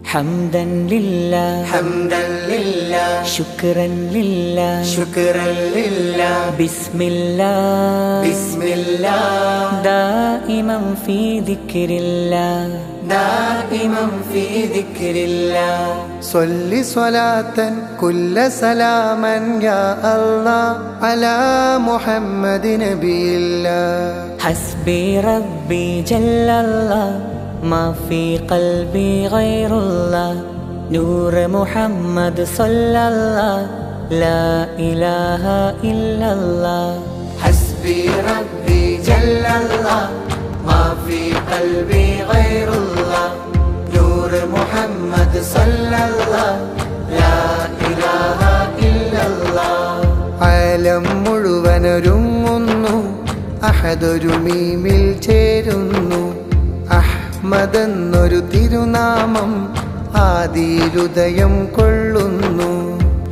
حمدا لله حمدا لله شكرا لله شكرا لله بسم الله بسم الله دائما في ذكر الله دائما في ذكر الله صل صلاة كل سلاما يا الله على محمد نبي الله حسبي ربي جل الله ما في قلبي غير الله نور محمد صلى الله لا إله إلا الله حسبي ربي جل الله ما في قلبي غير الله نور محمد صلى الله لا إله إلا الله ആലം മുഴുവനൊരുങ്ങുന്നു അഹദൊരു മീമിൽ ചേരുന്നു അഹ്മദ് എന്നൊരു തിരുനാമം ആദിയിലുദയം കൊള്ളുന്നു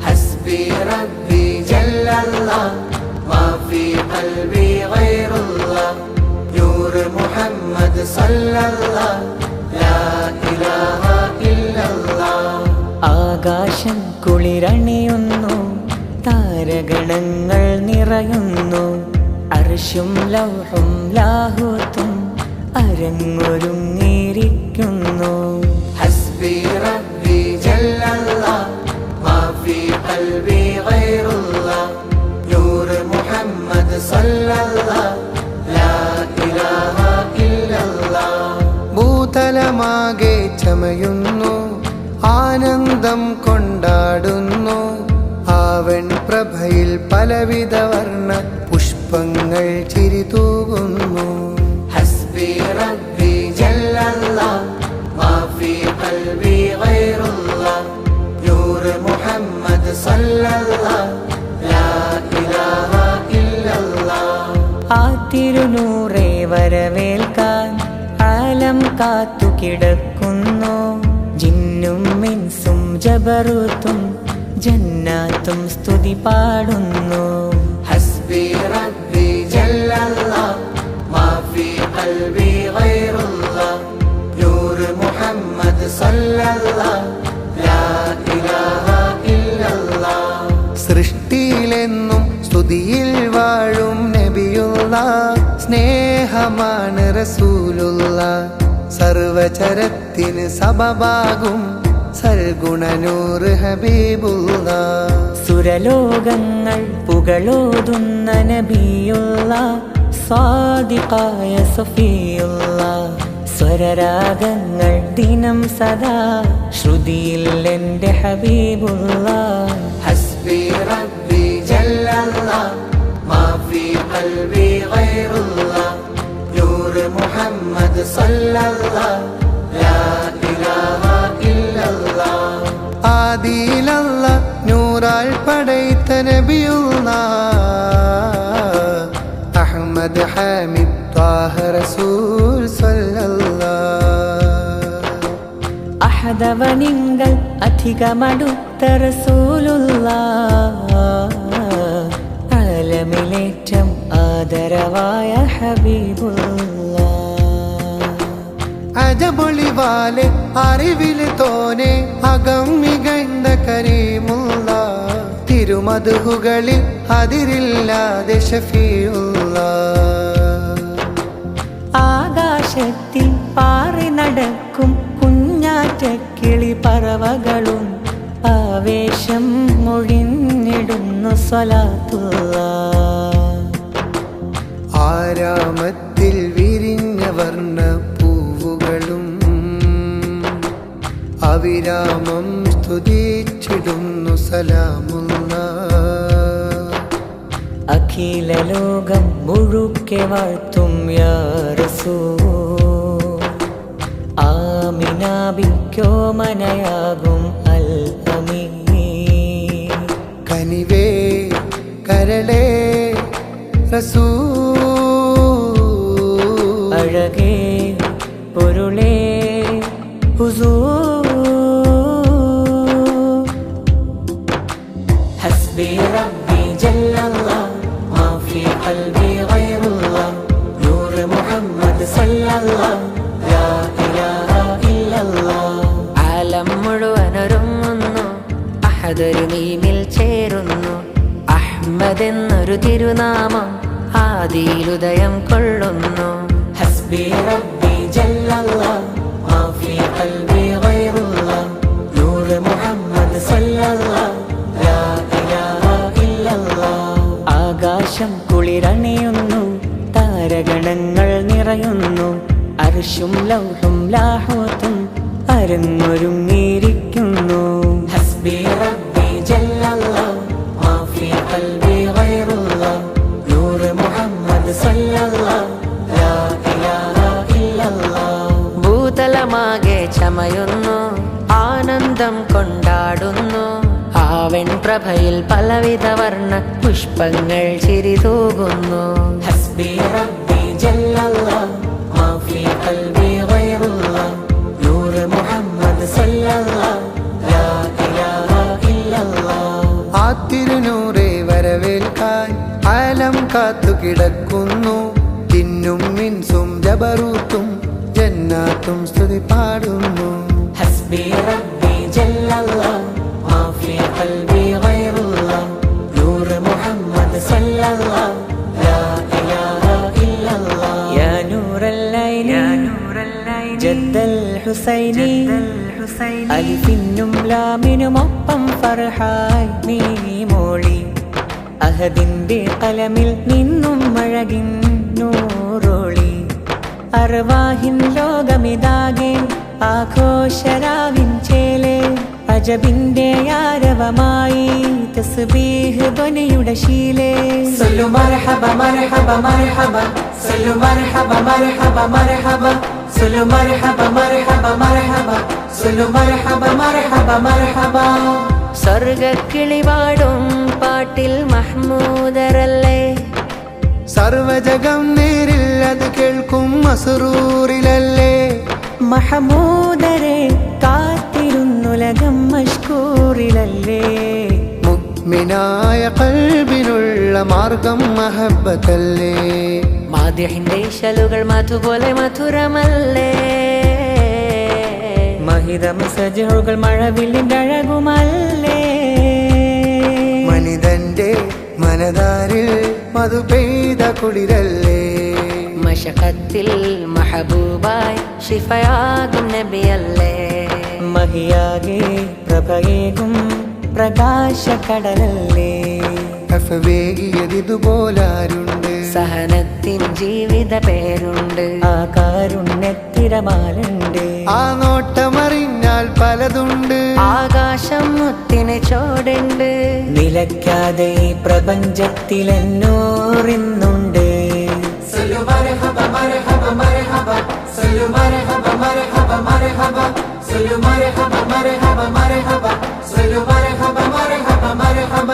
حسبي ربي جل الله ما في قلبي غير الله نور محمد صلى الله لا إله إلا الله ആകാശം കുളിരണിയുന്നു താരഗണങ്ങൾ നിറയുന്നു അർശും ലൗഹും ലാഹൂത്തും അരങ്ങൊരുങ്ങിയിരിക്കുന്നു حسبي ربي جل الله ما في قلبي غير الله نور محمد صلى الله لا إله إلا الله ഭൂതലമാകെ ചമയുന്നു ആനന്ദം കൊണ്ടാടുന്നു ആവൻ പ്രഭയിൽ പലവിധ വർണ്ണ പുഷ്പങ്ങൾ ചിരിതൂകുന്നു حسبي ربي جل الله ما في قلبي غير الله نور محمد صلى الله لا إله إلا الله ആ തിരുനൂറെ വരവേൽക്കാൻ ആലം കാത്തു കിടക്കുന്നു ജിന്നും മിൻസും ജബറൂത്തും ജന്നാത്തും സ്തുതി പാടുന്നു حسبي ربي جل الله ما في قلبي غير الله نور محمد صلى الله لا إله إلا الله സൃഷ്ടിയിലെന്നും സ്തുതിയിൽ വാഴും നബിയുള്ള സ്നേഹമാണ് റസൂലുള്ള സർവചരത്തിന് സബബാകും സൽഗുണനൂറ് ഹബീബുള്ള സുരലോകങ്ങൾ പുകളോതുന്ന നബിയുള്ള സാദിഖായ സഫിയുള്ള സ്വരരാഗങ്ങൾ ദിനം സദാ ശ്രുതിയിൽ എൻ്റെ ഹബീബുള്ള حسبي ربي جل الله ما في قلبي غير الله نور محمد صلى الله لا إله إلا الله ആദിയിലല്ല നൂറാൽ പടൈത്ത നബിയുള്ള അഹ്മദ് ഹാമിദ് ത്വാഹ റസൂൽ സല്ലല്ലാഹ് അഹദവനിങ്കൽ അധികമടുത്ത റസൂലുള്ള ആലമിലേറ്റം ആദരവായ ഹബീബുള്ള അജബൊളിവാലെ അറിവില് തോനെ അകം മികണ്ട കരീമുള്ള തിരുമധുകളിൽ അതിരില്ലാതെ ഷഫീഉള്ള ആകാശത്തിൽ പാറി നടക്കും കുഞ്ഞാറ്റക്കിളി പറവകളും ആവേശം മൊഴിഞ്ഞിടുന്നു സ്വലാത്തുള്ള ആരാമത്തിൽ വിരിഞ്ഞ വർണ്ണ പൂവുകളും അവിരാമം സ്തുതിച്ചിടുന്നു സലാമുള്ള അഖില ലോകം മുഴുക്കെ വാഴ്ത്തും യാ റസൂൽ ആമിനാബിക്കോ മനയാകും അൽ അമീൻ കനിവേ കരളേ റസൂൽ അഴകേ പൊരുളേ ഹുസൂർ حسبي ربي جل الله ما في قلبي غير الله نور محمد صلى الله لا إله إلا الله عالم മുഴുവനൊരുങ്ങുന്നു, അഹദൊരു മീമിൽ ചേരുന്നു. അഹ്മദ് എന്നൊരു തിരുനാമം ആദിയിലുദയം കൊള്ളുന്നു. ഹസ്ബി റബ്ബി ജല്ലല്ലാഹ് മാ ഫീ ഖൽബി ഗൈറുല്ലാഹ് നൂറ് മുഹമ്മദ് സല്ലല്ലാഹ് ലാ ഇലാഹ ഇല്ലല്ലാഹ്. ആകാശം കുളിരണിയുന്നു, താരഗണങ്ങൾ നിറയുന്നു, അർശും ലൗഹും ലാഹൂത്തും അരങ്ങൊരുങ്ങിയിരിക്കുന്നു. ഹസ്ബി റബ്ബി ജല്ലല്ലാഹ് മാ ഫീ ഖൽബി ഗൈറുല്ലാഹ് നൂറ് മുഹമ്മദ് സല്ലല്ലാഹ് ലാ ഇലാഹ ഇല്ലല്ലാഹ്. ഭൂതലമാകെ ചമയുന്നു, ആനന്ദം കൊണ്ടാടുന്നു. ആവൻ പ്രഭയിൽ പലവിധ വർണ്ണ പുഷ്പങ്ങൾ ചിരിതൂകുന്നു. ഹസ്ബി റബ്ബി ജല്ലല്ലാഹ് മാ ഫീ ഖൽബി ഗൈറുല്ലാഹ് നൂറ് മുഹമ്മദ് സല്ലല്ലാഹ് ലാ ഇലാഹ ഇല്ലല്ലാഹ്. ആ തിരുനൂറെ വരവേൽക്കാൻ ആലം കാത്തു കിടക്കുന്നു. ജിന്നും മിൻസും ജബറൂത്തും ജന്നാത്തും സ്തുതി പാടുന്നു. ഹസ്ബി റബ്ബി ജല്ലല്ലാഹ് മാ ഫീ ഖൽബി ഗൈറുല്ലാഹ് നൂറ് മുഹമ്മദ് സല്ലല്ലാഹ് ലാ ഇലാഹ ഇല്ലല്ലാഹ്. യാ നൂറൽ ലൈലി ജദ്ദൽ ഹുസൈനി അലിഫിനും ലാമിനുമൊപ്പം ഫർഹായ് നീ മോളി. അഹദിന്റെ കലമിൽ നിന്നും അഴകിൻ നൂറോളി. അർവാഹിൻ ലോകമിതാകെ ആഘോഷരാവിൻ ചേലെ. അജബിന്റെ ആരവമായി തസ്ബീഹ് ധ്വനിയുടെ ശീലേ. സല്ലു മർഹബ മർഹബ മർഹബ സല്ലു മർഹബ മർഹബ മർഹബ സല്ലു മർഹബ മർഹബ മർഹബ സല്ലു മർഹബ മർഹബ മർഹബ. സ്വർഗക്കിളിപാടും പാട്ടിൽ മഹ്മൂദരല്ലേ. സർവജകം നേരിൽ അത് കേൾക്കും മസ്റൂറിലല്ലേ. മഹമൂദരെ കാത്തിരുന്നുലകം മഷ്കൂറിലല്ലേ. മുഅ്മിനായ ഖൽബിനുള്ള മാർഗം മഹബ്ബത്തല്ലേ. മാദിഹിന്റെ ഇശലുകൾ മധുപോലെ മധുരമല്ലേ. മഹിതം സജഹുകൾ മഴവില്ലിന്റെ അഴകുമല്ലേ. മനിതന്റെ മനതാരിൽ മധു പെയ്ത കുളിരല്ലേ. മശഖത്തിൽ മഹബൂബായി ശിഫയാകും നബിയല്ലേ. മഹിയാകെ പ്രഭയേകും പ്രകാശക്കടലല്ലേ. അഫവേകിയതിതുപോലാരുണ്ട്. സഹനത്തിൻ ജീവിത പേരുണ്ട്. ആ കാരുണ്യത്തിരമാലുണ്ട്. ആ നോട്ടമറിഞ്ഞാൽ പലതുണ്ട്. ആകാശം മുത്തിന് ചോടുണ്ട്. നിലയ്ക്കാതെ ഈ പ്രപഞ്ചത്തിലെന്നോറിന്നുണ്ട്. സല്ലു മർഹബ മർഹബ മർഹബ സല്ലു മർഹബ മർഹബ മർഹബ സല്ലു മർഹബ മർഹബ മർഹബ സല്ലു മർഹബ മർഹബ മർഹബ.